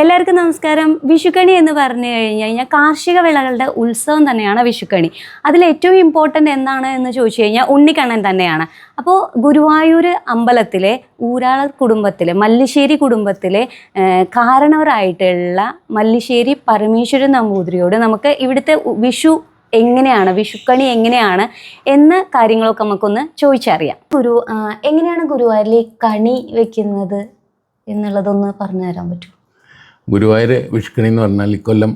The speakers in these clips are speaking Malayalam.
എല്ലാവർക്കും നമസ്കാരം. വിഷുക്കണി എന്ന് പറഞ്ഞു കഴിഞ്ഞാൽ കാർഷിക വിളകളുടെ ഉത്സവം തന്നെയാണ് വിഷുക്കണി. അതിൽ ഏറ്റവും ഇമ്പോർട്ടൻ്റ് എന്താണ് എന്ന് ചോദിച്ചു കഴിഞ്ഞാൽ ഉണ്ണിക്കണ്ണൻ തന്നെയാണ്. അപ്പോൾ ഗുരുവായൂർ അമ്പലത്തിലെ ഊരാളർ കുടുംബത്തിലെ മല്ലിശ്ശേരി കുടുംബത്തിലെ കാരണവരായിട്ടുള്ള മല്ലിശ്ശേരി പരമേശ്വരൻ നമ്പൂതിരിയോട് നമുക്ക് ഇവിടുത്തെ വിഷുക്കണി എങ്ങനെയാണ് എന്ന കാര്യങ്ങളൊക്കെ നമുക്കൊന്ന് ചോദിച്ചറിയാം. എങ്ങനെയാണ് ഗുരുവായൂരിൽ കണി വെക്കുന്നത് എന്നുള്ളതൊന്ന് പറഞ്ഞു തരാൻ പറ്റുമോ? ഗുരുവായൂർ വിഷുക്കണി എന്ന് പറഞ്ഞാൽ ഇക്കൊല്ലം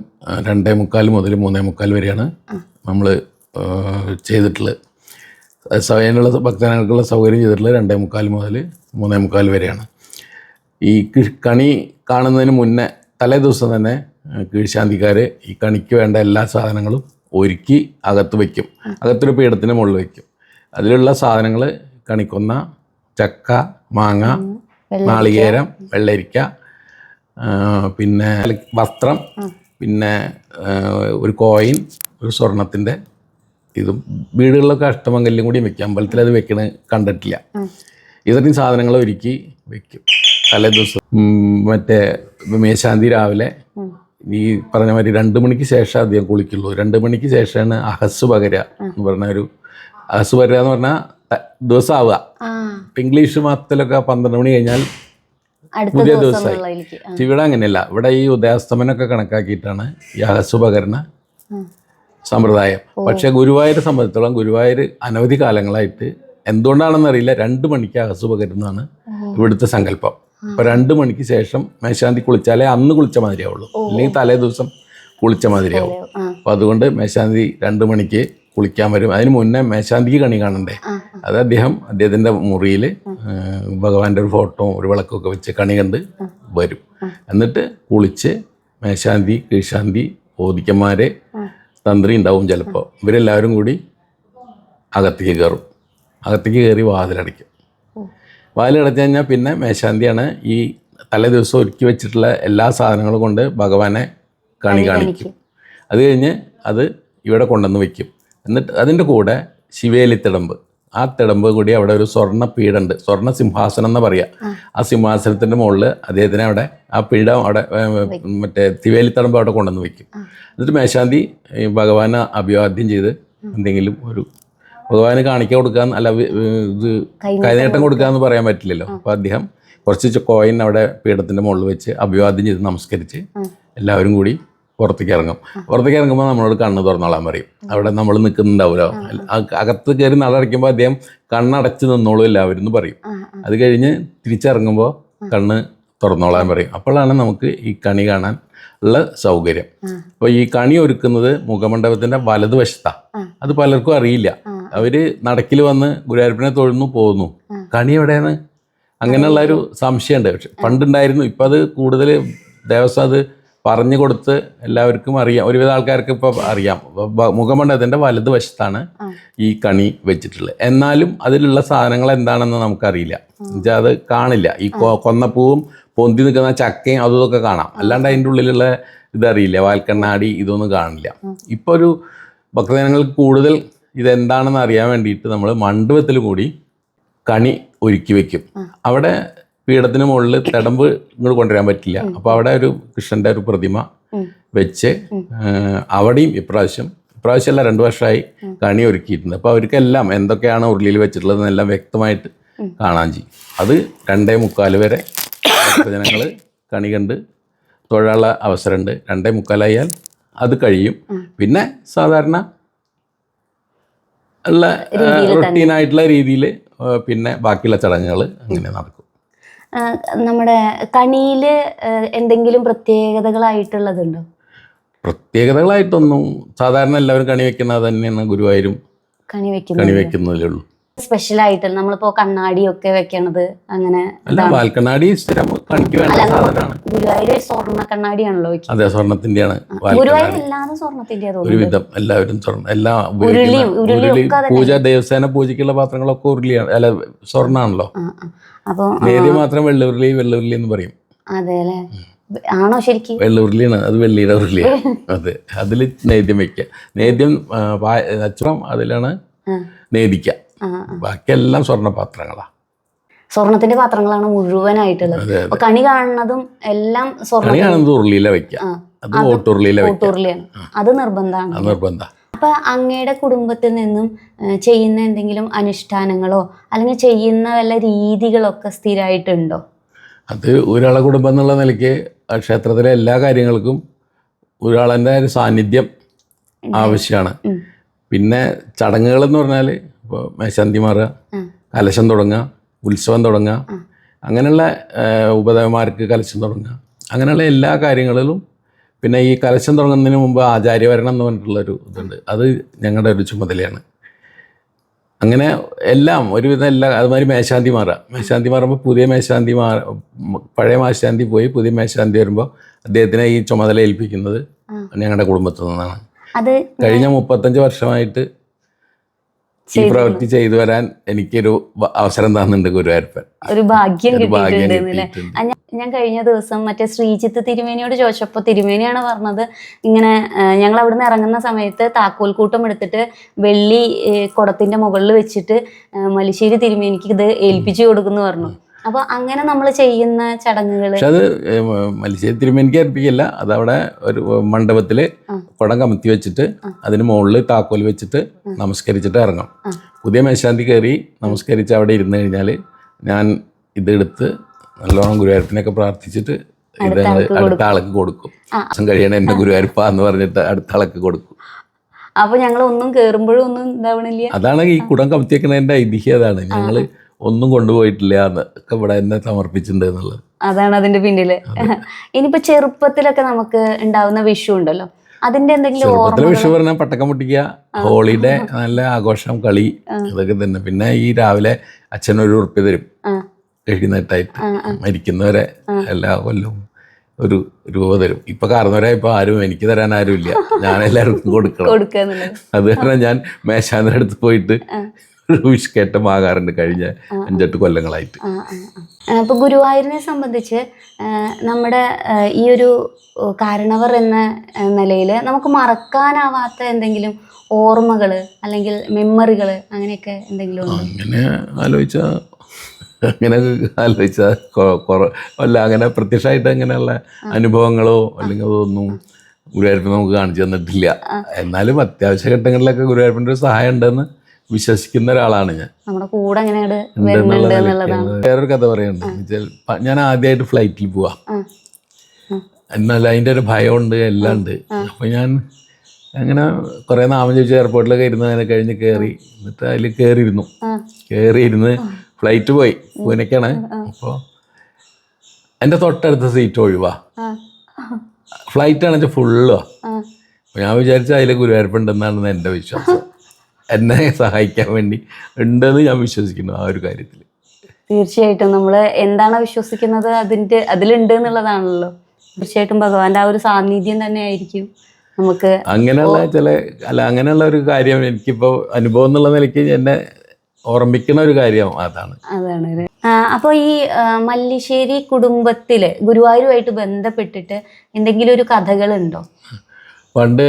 2:45 മുതൽ 3:45 വരെയാണ് നമ്മൾ ചെയ്തിട്ടുള്ളത്. അതിനുള്ള ഭക്തജനങ്ങൾക്കുള്ള സൗകര്യം ചെയ്തിട്ടുള്ളത് 2:45 മുതൽ 3:45 വരെയാണ്. ഈ കണി കാണുന്നതിന് മുന്നേ തലേ ദിവസം തന്നെ കീഴ്ശാന്തിക്കാർ ഈ കണിക്ക് വേണ്ട എല്ലാ സാധനങ്ങളും ഒരുക്കി അകത്ത് വയ്ക്കും. അകത്തൊരു പീഠത്തിന് മുകളിൽ വയ്ക്കും. അതിലുള്ള സാധനങ്ങൾ കണിക്കൊന്ന, ചക്ക, മാങ്ങ, നാളികേരം, വെള്ളരിക്ക, പിന്നെ വസ്ത്രം, പിന്നെ ഒരു കോയിൻ, ഒരു സ്വർണത്തിൻ്റെ ഇതും. വീടുകളിലൊക്കെ അഷ്ടമംഗല്യം കൂടി വെക്കും. അമ്പലത്തിൽ അത് വെക്കണ കണ്ടിട്ടില്ല. ഇത്രയും സാധനങ്ങൾ ഒരുക്കി വെക്കും. തലേ ദിവസം മറ്റേ മേശാന്തി രാവിലെ ഈ പറഞ്ഞ മാതിരി 2 മണിക്ക് ശേഷം അധികം കുളിക്കുള്ളൂ. 2 മണിക്ക് ശേഷമാണ് അഹസ് പകരുക എന്ന് പറഞ്ഞ അഹസ് പകരുക എന്ന് പറഞ്ഞാൽ ദിവസം ആവുക. ഇംഗ്ലീഷ് മാസത്തിലൊക്കെ 12 മണി കഴിഞ്ഞാൽ പുതിയ ദിവസമായി. ഇവിടെ അങ്ങനെയല്ല. ഇവിടെ ഈ ഉദയാസ്തമനമൊക്കെ കണക്കാക്കിയിട്ടാണ് ഈ അഹസ് പകരുന്ന സമ്പ്രദായം. പക്ഷെ ഗുരുവായൂരെ സംബന്ധിച്ചിടത്തോളം ഗുരുവായൂർ അനവധി കാലങ്ങളായിട്ട് എന്തുകൊണ്ടാണെന്നറിയില്ല 2 മണിക്ക് അഹസ് പകരുന്നതാണ് ഇവിടുത്തെ സങ്കല്പം. അപ്പോൾ 2 മണിക്ക് ശേഷം മേശാന്തി കുളിച്ചാലേ അന്ന് കുളിച്ച മാതിരിയാവുള്ളൂ, അല്ലെങ്കിൽ തലേ ദിവസം കുളിച്ച മാതിരിയാവും. അപ്പോൾ അതുകൊണ്ട് മേശാന്തി 2 മണിക്ക് കുളിക്കാൻ വരും. അതിന് മുന്നേ മേശാന്തിക്ക് കണി കാണണ്ടേ. അത് അദ്ദേഹത്തിൻ്റെ മുറിയിൽ ഭഗവാന്റെ ഒരു ഫോട്ടോ, ഒരു വിളക്കൊക്കെ വെച്ച് കണി കണ്ട് വരും. എന്നിട്ട് കുളിച്ച് മേശാന്തി, കീഴ്ശാന്തി, ഓദിക്കന്മാർ, തന്ത്രി ഉണ്ടാവും ചിലപ്പോൾ. ഇവരെല്ലാവരും കൂടി അകത്തേക്ക് കയറും. അകത്തേക്ക് കയറി വാതിലടയ്ക്കും. വാതിലടച്ചു കഴിഞ്ഞാൽ പിന്നെ മേശാന്തിയാണ് ഈ തലേ ദിവസം ഒരുക്കി വെച്ചിട്ടുള്ള എല്ലാ സാധനങ്ങളും കൊണ്ട് ഭഗവാനെ കണി കാണിക്കും. അത് കഴിഞ്ഞ് അത് ഇവിടെ കൊണ്ടുവന്ന് വയ്ക്കും. എന്നിട്ട് അതിൻ്റെ കൂടെ ശിവേലിത്തിടമ്പ്, ആ തിടമ്പ് കൂടി അവിടെ ഒരു സ്വർണ്ണ പീഠമുണ്ട്, സ്വർണ്ണ സിംഹാസനം എന്ന് പറയുക. ആ സിംഹാസനത്തിൻ്റെ മുകളിൽ അദ്ദേഹത്തിനെ അവിടെ ആ പീഠം അവിടെ മറ്റേ തിവേലിത്തിടമ്പ് അവിടെ കൊണ്ടുവന്ന് വയ്ക്കും. എന്നിട്ട് മേശാന്തി ഭഗവാനെ അഭിവാദ്യം ചെയ്ത് എന്തെങ്കിലും ഒരു ഭഗവാന് കാണിക്കാൻ കൊടുക്കാന്ന്, അല്ല ഇത് കൈനീട്ടം കൊടുക്കാമെന്ന് പറയാൻ പറ്റില്ലല്ലോ. അപ്പോൾ അദ്ദേഹം കുറച്ച് കോയിൻ അവിടെ പീഠത്തിൻ്റെ മുകളിൽ വെച്ച് അഭിവാദ്യം ചെയ്ത് നമസ്കരിച്ച് എല്ലാവരും കൂടി പുറത്തേക്ക് ഇറങ്ങും. പുറത്തേക്ക് ഇറങ്ങുമ്പോൾ നമ്മളോട് കണ്ണ് തുറന്നോളാൻ പറയും. അവിടെ നമ്മൾ നിൽക്കുന്നുണ്ടാവില്ല. അകത്ത് കയറി നടടയ്ക്കുമ്പോൾ അദ്ദേഹം കണ്ണടച്ച് നിന്നോളൂ എല്ലാവരും എന്ന് പറയും. അത് കഴിഞ്ഞ് തിരിച്ചിറങ്ങുമ്പോൾ കണ്ണ് തുറന്നോളാൻ പറയും. അപ്പോഴാണ് നമുക്ക് ഈ കണി കാണാൻ ഉള്ള സൗകര്യം. അപ്പോൾ ഈ കണി ഒരുക്കുന്നത് മുഖമണ്ഡപത്തിൻ്റെ വലതുവശത്താണ്. അത് പലർക്കും അറിയില്ല. അവർ നടക്കിൽ വന്ന് ഗുരുവായൂരപ്പനെ തൊഴുന്നു പോകുന്നു. കണി എവിടെയാണ് അങ്ങനെയുള്ളൊരു സംശയമുണ്ട്. പക്ഷെ പണ്ടുണ്ടായിരുന്നു. ഇപ്പം അത് കൂടുതൽ ദേവസ്വം അത് പറഞ്ഞു കൊടുത്ത് എല്ലാവർക്കും അറിയാം. ഒരുവിധ ആൾക്കാർക്ക് ഇപ്പോൾ അറിയാം. മുഖമണ്ഡപത്തിൻ്റെ വലതുവശത്താണ് ഈ കണി വെച്ചിട്ടുള്ളത്. എന്നാലും അതിലുള്ള സാധനങ്ങൾ എന്താണെന്ന് നമുക്കറിയില്ല. എന്നുവെച്ചാൽ അത് കാണില്ല. ഈ കൊന്നപ്പൂവും പൊന്തി നിൽക്കുന്ന ചക്കയും അതൊക്കെ കാണാം. അല്ലാണ്ട് അതിൻ്റെ ഉള്ളിലുള്ള ഇതറിയില്ല. വാൽക്കണ്ണാടി ഇതൊന്നും കാണില്ല. ഇപ്പോൾ ഒരു ഭക്തജനങ്ങൾക്ക് കൂടുതൽ ഇതെന്താണെന്ന് അറിയാൻ വേണ്ടിയിട്ട് നമ്മൾ മണ്ഡപത്തിൽ കൂടി കണി ഒരുക്കി വെക്കും. അവിടെ പീഠത്തിന് മുകളിൽ തിടമ്പ് ഇങ്ങോട്ട് കൊണ്ടുവരാൻ പറ്റില്ല. അപ്പോൾ അവിടെ ഒരു കൃഷ്ണൻ്റെ ഒരു പ്രതിമ വെച്ച് അവിടെയും ഇപ്രാവശ്യമല്ല 2 വർഷമായി കണി ഒരുക്കിയിട്ടുണ്ട്. അപ്പോൾ അവർക്കെല്ലാം എന്തൊക്കെയാണ് ഉരുളിയിൽ വെച്ചിട്ടുള്ളതെന്നെല്ലാം വ്യക്തമായിട്ട് കാണാൻ ചെയ്യും. അത് 2:45 വരെ ജനങ്ങൾ കണി കണ്ട് തൊഴാനുള്ള അവസരമുണ്ട്. 2:45 ആയാൽ അത് കഴിയും. പിന്നെ സാധാരണ ഉള്ള റൊട്ടീനായിട്ടുള്ള രീതിയിൽ പിന്നെ ബാക്കിയുള്ള ചടങ്ങുകൾ അങ്ങനെ നടക്കും. നമ്മുടെ കണിയിൽ എന്തെങ്കിലും പ്രത്യേകതകളായിട്ടുള്ളതുണ്ടോ? പ്രത്യേകതകളായിട്ടൊന്നും, സാധാരണ എല്ലാവരും കണി വെക്കുന്നത് തന്നെയാണ് ഗുരുവായൂരും കണി വെക്കുന്നതേ ഉള്ളൂ. സ്പെഷ്യലായിട്ട് നമ്മളിപ്പോ കണ്ണാടിയൊക്കെ വെക്കണത് അങ്ങനെ അല്ല. വാൽക്കണ്ണാടി സ്ഥിരം കണിക്ക് വേണ്ട സാധനമാണ്. ഗുരുവായൂർ സ്വർണ്ണ കണ്ണാടിയാണല്ലോ. അതെ, സ്വർണത്തിന്റെയാണ്. ഒരുവിധം എല്ലാവരും സ്വർണ്ണം എല്ലാം ഉരുളി. പൂജ ദേവസേന പൂജയ്ക്കുള്ള പാത്രങ്ങളൊക്കെ ഉരുളിയാണ്, അല്ല സ്വർണ്ണാണല്ലോ. അപ്പൊ നേരിയ മാത്രം വെള്ളുരുളി എന്ന് പറയും. അതെ അല്ലേ? ആണോ ശരിക്കും? വെള്ളുരുളിയാണ് അത്, വെള്ളിയുടെ ഉരുളിയാണ്. അതെ, അതിൽ നേദ്യം വെക്കുക. നേദ്യം അച്ചുറം അതിലാണ് നേദിക്കുക. ബാക്കിയെല്ലാം സ്വർണ്ണപാത്രങ്ങളാണ്. സ്വർണത്തിന്റെ പാത്രങ്ങളാണ് മുഴുവനായിട്ടുള്ളത്. അപ്പൊ കണി കാണുന്നതും എല്ലാം ഉരുളിയിലെ വെക്കാം, അത് ഓട്ടുരുളിയാണ്, അത് നിർബന്ധമാണ്. അപ്പൊ അങ്ങയുടെ കുടുംബത്തിൽ നിന്നും ചെയ്യുന്ന എന്തെങ്കിലും അനുഷ്ഠാനങ്ങളോ അല്ലെങ്കിൽ ചെയ്യുന്ന വല്ല രീതികളൊക്കെ സ്ഥിരമായിട്ടുണ്ടോ? അത് ഒരാളെ കുടുംബം എന്നുള്ള നിലയ്ക്ക് ക്ഷേത്രത്തിലെ എല്ലാ കാര്യങ്ങൾക്കും ഒരാളെൻ്റെ ഒരു സാന്നിധ്യം ആവശ്യമാണ്. പിന്നെ ചടങ്ങുകൾ എന്ന് പറഞ്ഞാൽ ഇപ്പോൾ മേശാന്തി മാറുക, കലശം തുടങ്ങുക, ഉത്സവം തുടങ്ങുക, അങ്ങനെയുള്ള ഉപദേവന്മാർക്ക് കലശം തുടങ്ങുക, അങ്ങനെയുള്ള എല്ലാ കാര്യങ്ങളിലും. പിന്നെ ഈ കലശം തുടങ്ങുന്നതിന് മുമ്പ് ആചാര്യവരണം എന്ന് പറഞ്ഞിട്ടുള്ളൊരു ഇതുണ്ട്, അത് ഞങ്ങളുടെ ഒരു ചുമതലയാണ്. അങ്ങനെ എല്ലാം ഒരുവിധം എല്ലാം. അതുമാതിരി മേശാന്തി മാറുമ്പോൾ പുതിയ പഴയ മേശാന്തി പോയി പുതിയ മേശാന്തി വരുമ്പോൾ അദ്ദേഹത്തിനെ ഈ ചുമതല ഏൽപ്പിക്കുന്നത് ഞങ്ങളുടെ കുടുംബത്തിൽ നിന്നാണ്. അത് കഴിഞ്ഞ 35 വർഷമായിട്ട് ഈ പ്രവൃത്തി ചെയ്തു വരാൻ എനിക്കൊരു അവസരം തന്നുണ്ട് ഗുരുവായൂരപ്പൻ. ഒരു ഭാഗ്യം കിട്ടിയിട്ടുണ്ട്. ഞാൻ കഴിഞ്ഞ ദിവസം മറ്റേ ശ്രീജിത്ത് തിരുമേനിയോട് ചോദിച്ചപ്പോൾ തിരുമേനിയാണ് പറഞ്ഞത്, ഇങ്ങനെ ഞങ്ങൾ അവിടുന്ന് ഇറങ്ങുന്ന സമയത്ത് താക്കോൽ കൂട്ടം എടുത്തിട്ട് വെള്ളി കുടത്തിന്റെ മുകളിൽ വെച്ചിട്ട് മലിശ്ശേരി തിരുമേനിക്ക് ഇത് ഏൽപ്പിച്ചു കൊടുക്കുന്നു പറഞ്ഞു. അപ്പൊ അങ്ങനെ നമ്മൾ ചെയ്യുന്ന ചടങ്ങുകൾ, പക്ഷെ അത് മലിശ്ശേരി തിരുമേനിക്ക് ഏൽപ്പിക്കില്ല. അതവിടെ ഒരു മണ്ഡപത്തില് കുടം കമത്തി വെച്ചിട്ട് അതിന് മുകളിൽ താക്കോൽ വെച്ചിട്ട് നമസ്കരിച്ചിട്ട് ഇറങ്ങും. പുതിയ മേശാന്തി കയറി നമസ്കരിച്ച് അവിടെ ഇരുന്ന് കഴിഞ്ഞാൽ ഞാൻ ഇതെടുത്ത് നല്ലോണം ഗുരുവായൂരപ്പനെയൊക്കെ പ്രാർത്ഥിച്ചിട്ട് ഇത് അടുത്ത ആൾക്ക് കൊടുക്കും. ദിവസം കഴിയണ എൻ്റെ ഗുരുവായൂരപ്പ എന്ന് പറഞ്ഞിട്ട് അടുത്ത ആൾക്ക് കൊടുക്കും. അപ്പൊ ഞങ്ങൾ ഒന്നും കേറുമ്പോഴും ഒന്നും ഇതാവണില്ല. അതാണ് ഈ കുടം കമത്തി വെക്കണതിന്റെ ഐതിഹ്യം. അതാണ് ഞങ്ങള് ഒന്നും കൊണ്ടുപോയിട്ടില്ല എന്നൊക്കെ ഇവിടെ എന്നെ സമർപ്പിച്ചിട്ടുണ്ട് എന്നുള്ളത്. അതാണ് അതിന്റെ പിന്നില്. ഇനിയിപ്പോ ചെറുപ്പത്തിലൊക്കെ നമുക്ക് ഉണ്ടാവുന്ന വിഷു ഉണ്ടല്ലോ, അതിന്റെ എന്തെങ്കിലും വിഷു പറഞ്ഞാൽ പട്ടക്കം പൊട്ടിക്കുക, ഹോളിഡേ, നല്ല ആഘോഷം, കളി, ഇതൊക്കെ തന്നെ. പിന്നെ ഈ രാവിലെ അച്ഛനൊരു ഉറുപ്പ്യ തരും എഴുന്നേറ്റായിട്ട്, മരിക്കുന്നവരെ എല്ലാ കൊല്ലവും ഒരു രൂപ തരും. ഇപ്പൊ കാരണവരെ ഇപ്പൊ ആരും എനിക്ക് തരാൻ ആരും ഇല്ല, ഞാൻ എല്ലാവർക്കും കൊടുക്കണം. അത് കാരണം ഞാൻ മേശാന്തിന്റെ അടുത്ത് പോയിട്ട് വിഷ്കേറ്റം ആകാറുണ്ട് കഴിഞ്ഞ 5-8 കൊല്ലങ്ങളായിട്ട്. അപ്പോൾ ഗുരുവായൂരിനെ സംബന്ധിച്ച് നമ്മുടെ ഈ ഒരു കാരണവർ എന്ന നിലയിൽ നമുക്ക് മറക്കാനാവാത്ത എന്തെങ്കിലും ഓർമ്മകൾ അല്ലെങ്കിൽ മെമ്മറികൾ അങ്ങനെയൊക്കെ എന്തെങ്കിലും ഉണ്ടോ? അങ്ങനെ ആലോചിച്ചാൽ അല്ല, അങ്ങനെ പ്രത്യക്ഷമായിട്ട് അങ്ങനെയുള്ള അനുഭവങ്ങളോ അല്ലെങ്കിൽ അതൊന്നും ഗുരുവായൂരപ്പൻ നമുക്ക് കാണിച്ചു തന്നിട്ടില്ല. എന്നാലും അത്യാവശ്യ ഘട്ടങ്ങളിലൊക്കെ ഗുരുവായൂരപ്പൻ്റെ ഒരു സഹായം ഉണ്ടെന്ന് വിശ്വസിക്കുന്ന ഒരാളാണ് ഞാൻ. വേറൊരു കഥ പറയുന്നുണ്ട്. ഞാൻ ആദ്യമായിട്ട് ഫ്ലൈറ്റിൽ പോവാ, എന്നാൽ അതിൻ്റെ ഒരു ഭയമുണ്ട്, എല്ലാം ഉണ്ട്. അപ്പം ഞാൻ അങ്ങനെ കുറേ നാമം ചോദിച്ചു എയർപോർട്ടിലൊക്കെ ഇരുന്ന് അതിനെ കഴിഞ്ഞ് കയറി, എന്നിട്ട് അതിൽ കയറിയിരുന്ന് ഫ്ലൈറ്റ് പോയി. പൂനെക്കാണ്. അപ്പോൾ എൻ്റെ തൊട്ടടുത്ത സീറ്റ് ഒഴിവാ, ഫ്ലൈറ്റ് ആണെന്ന് ഫുള്ളോ. അപ്പോൾ ഞാൻ വിചാരിച്ച അതിൽ ഗുരുവായൂരപ്പൻ ഉണ്ടെന്നാണ് എൻ്റെ വിശ്വാസം. എന്നെ സഹായിക്കാൻ വേണ്ടി ഉണ്ടെന്ന് ഞാൻ വിശ്വസിക്കുന്നു ആ ഒരു കാര്യത്തിൽ. തീർച്ചയായിട്ടും നമ്മൾ എന്താണ് വിശ്വസിക്കുന്നത് അതിലുണ്ട് എന്നുള്ളതാണല്ലോ. തീർച്ചയായിട്ടും ഭഗവാന്റെ ആ ഒരു സാന്നിധ്യം തന്നെ ആയിരിക്കും നമുക്ക്. അങ്ങനെയുള്ള അങ്ങനെയുള്ള ഒരു കാര്യം എനിക്കിപ്പോൾ അനുഭവം എന്നുള്ള നിലയ്ക്ക് എന്നെ ഓർമ്മിക്കുന്ന ഒരു കാര്യം അതാണ്. അപ്പോൾ ഈ മല്ലിശ്ശേരി കുടുംബത്തില് ഗുരുവായൂരുമായിട്ട് ബന്ധപ്പെട്ടിട്ട് എന്തെങ്കിലും ഒരു കഥകളുണ്ടോ? പണ്ട്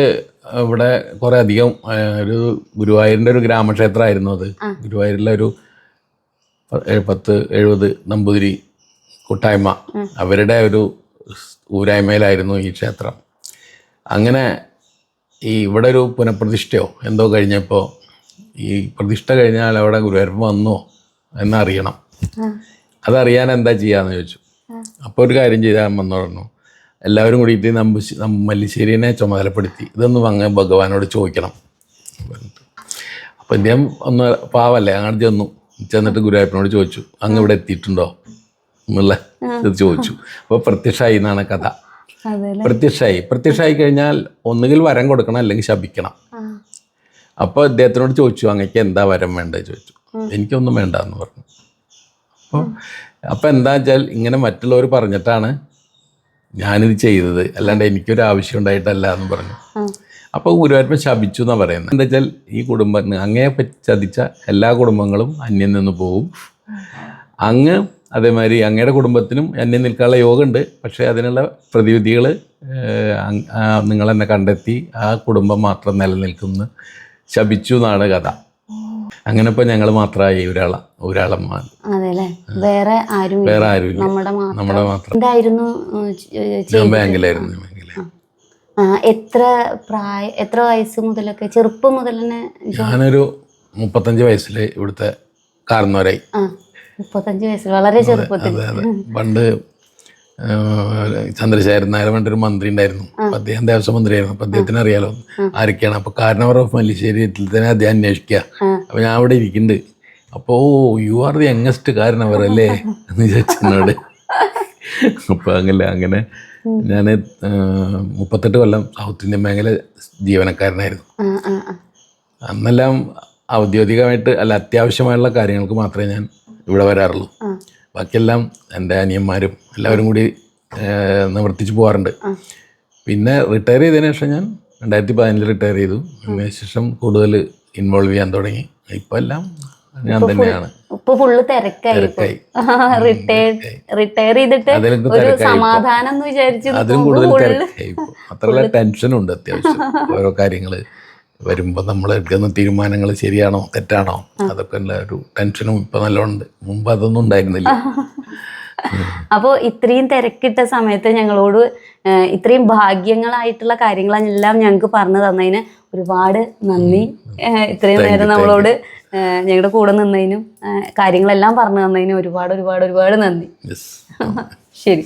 ഇവിടെ കുറേ അധികം ഒരു ഗുരുവായൂരിൻ്റെ ഒരു ഗ്രാമക്ഷേത്രമായിരുന്നു അത്. ഗുരുവായൂരിലെ ഒരു 10-70 നമ്പൂതിരി കൂട്ടായ്മ, അവരുടെ ഒരു ഊരായ്മയിലായിരുന്നു ഈ ക്ഷേത്രം. അങ്ങനെ ഈ ഇവിടെ ഒരു പുനഃപ്രതിഷ്ഠയോ എന്തോ കഴിഞ്ഞപ്പോൾ ഈ പ്രതിഷ്ഠ കഴിഞ്ഞാൽ അവിടെ ഗുരുവായൂരപ്പൻ വന്നോ എന്നറിയണം. അതറിയാൻ എന്താ ചെയ്യാന്ന് ചോദിച്ചു. അപ്പോൾ ഒരു കാര്യം ചെയ്താൽ വന്നു പറഞ്ഞു, എല്ലാവരും കൂടിയിട്ട് മല്ലിശ്ശേരിനെ ചുമതലപ്പെടുത്തി ഇതൊന്നും അങ്ങ് ഭഗവാനോട് ചോദിക്കണം. അപ്പോൾ ഇദ്ദേഹം ഒന്ന് പാവല്ലേ, അങ്ങനെ ചെന്നിട്ട് ഗുരുവായൂരപ്പനോട് ചോദിച്ചു, അങ്ങ് ഇവിടെ എത്തിയിട്ടുണ്ടോ എന്നുള്ള ഇത് ചോദിച്ചു. അപ്പോൾ പ്രത്യക്ഷമായി എന്നാണ് കഥ. പ്രത്യക്ഷമായി കഴിഞ്ഞാൽ ഒന്നുകിൽ വരം കൊടുക്കണം അല്ലെങ്കിൽ ശപിക്കണം. അപ്പോൾ അദ്ദേഹത്തിനോട് ചോദിച്ചു, അങ്ങക്ക് എന്താ വരം വേണ്ടത് ചോദിച്ചു. എനിക്കൊന്നും വേണ്ട എന്ന് പറഞ്ഞു. അപ്പോൾ എന്താ വെച്ചാൽ ഇങ്ങനെ മറ്റുള്ളവർ പറഞ്ഞിട്ടാണ് ഞാനിത് ചെയ്തത്, അല്ലാണ്ട് എനിക്കൊരു ആവശ്യം ഉണ്ടായിട്ടല്ല എന്ന് പറഞ്ഞു. അപ്പോൾ ഗുരുവായൂരപ്പൻ ശപിച്ചു എന്നാണ് പറയുന്നത്. എന്താ വെച്ചാൽ ഈ കുടുംബത്തിന് അങ്ങയെ പറ്റി ചതിച്ച എല്ലാ കുടുംബങ്ങളും അന്യം നിന്ന് പോകും. അങ്ങ് അതേമാതിരി അങ്ങയുടെ കുടുംബത്തിനും അന്യം നിൽക്കാനുള്ള യോഗമുണ്ട്, പക്ഷേ അതിനുള്ള പ്രതിവിധികൾ നിങ്ങളെന്നെ കണ്ടെത്തി ആ കുടുംബം മാത്രം നിലനിൽക്കുന്നു ശപിച്ചു എന്നാണ് കഥ. അങ്ങനെ ഇപ്പൊ ഞങ്ങൾ മാത്രമായി ഒരാളമ്മ. അതെല്ലേ, വേറെ ആരും നമ്മുടെ മാത്രം. എന്തായിരുന്നു ഞാൻ ബാങ്കിലായിരുന്നു. എത്ര വയസ്സ് മുതലൊക്കെ, ചെറുപ്പം മുതൽ തന്നെ? ഞാനൊരു 35 വയസ്സിൽ ഇവിടുത്തെ കാരണവരായി. 35 വയസ്സിൽ, വളരെ ചെറുപ്പത്തിൽ. പണ്ട് ചന്ദ്രശേഖരൻ നായർ പറഞ്ഞൊരു മന്ത്രി ഉണ്ടായിരുന്നു. അദ്ദേഹം ദേവസ്വം മന്ത്രിയായിരുന്നു. അപ്പൊ അദ്ദേഹത്തിന് അറിയാലോ ആരൊക്കെയാണ്. അപ്പൊ കാരണവർ ഓഫ് മല്ലിശ്ശേരി തന്നെ അദ്ദേഹം അന്വേഷിക്കുക. അപ്പൊ ഞാൻ അവിടെ ഇരിക്കുന്നുണ്ട്. അപ്പോ യു ആർ ദി യങ്ങസ്റ്റ് കാരണവർ അല്ലേ എന്ന് ചോദിച്ചെന്നോട്. അപ്പൊ അങ്ങനെ ഞാൻ 38 കൊല്ലം സൗത്ത് ഇന്ത്യൻ ബാങ്കിലെ ജീവനക്കാരനായിരുന്നു. അന്നെല്ലാം ഔദ്യോഗികമായിട്ട് അല്ല, അത്യാവശ്യമായുള്ള കാര്യങ്ങൾക്ക് മാത്രമേ ഞാൻ ഇവിടെ വരാറുള്ളൂ. ബാക്കിയെല്ലാം എൻ്റെ അനിയന്മാരും എല്ലാവരും കൂടി നിവർത്തിച്ച് പോകാറുണ്ട്. പിന്നെ റിട്ടയർ ചെയ്തതിനു ശേഷം ഞാൻ 2015 റിട്ടയർ ചെയ്തു. അതിന് ശേഷം കൂടുതൽ ഇൻവോൾവ് ചെയ്യാൻ തുടങ്ങി. ഇപ്പം എല്ലാം ഞാൻ തന്നെയാണ്. ഇപ്പൊ ഫുള്ള് തിരക്കായി. റിട്ടയർ ചെയ്തിട്ട് ഒരു സമാധാനം എന്ന് വിചാരിച്ചു. അതിലും കൂടുതൽ തിരക്കായി. അത്രയുള്ള ടെൻഷനുണ്ട് അത്യാവശ്യം. ഓരോ കാര്യങ്ങൾ വരുമ്പോൾ നമ്മൾ എടുക്കുന്ന തീരുമാനങ്ങൾ ശരിയാണോ തെറ്റാണോ അതൊക്കെ ഉള്ള ഒരു ടെൻഷനും ഇപ്പം നല്ലോണം. മുമ്പ് അതൊന്നും ഉണ്ടായിരുന്നില്ല. അപ്പോൾ ഇത്രയും തിരക്കിട്ട സമയത്ത് ഞങ്ങളോട് ഇത്രയും ഭാഗ്യങ്ങളായിട്ടുള്ള കാര്യങ്ങളെല്ലാം ഞങ്ങൾക്ക് പറഞ്ഞു തന്നതിന് ഒരുപാട് നന്ദി. ഇത്രയും നേരം നമ്മളോട് ഞങ്ങളുടെ കൂടെ നിന്നതിനും കാര്യങ്ങളെല്ലാം പറഞ്ഞു തന്നതിനും ഒരുപാട് നന്ദി. ശരി.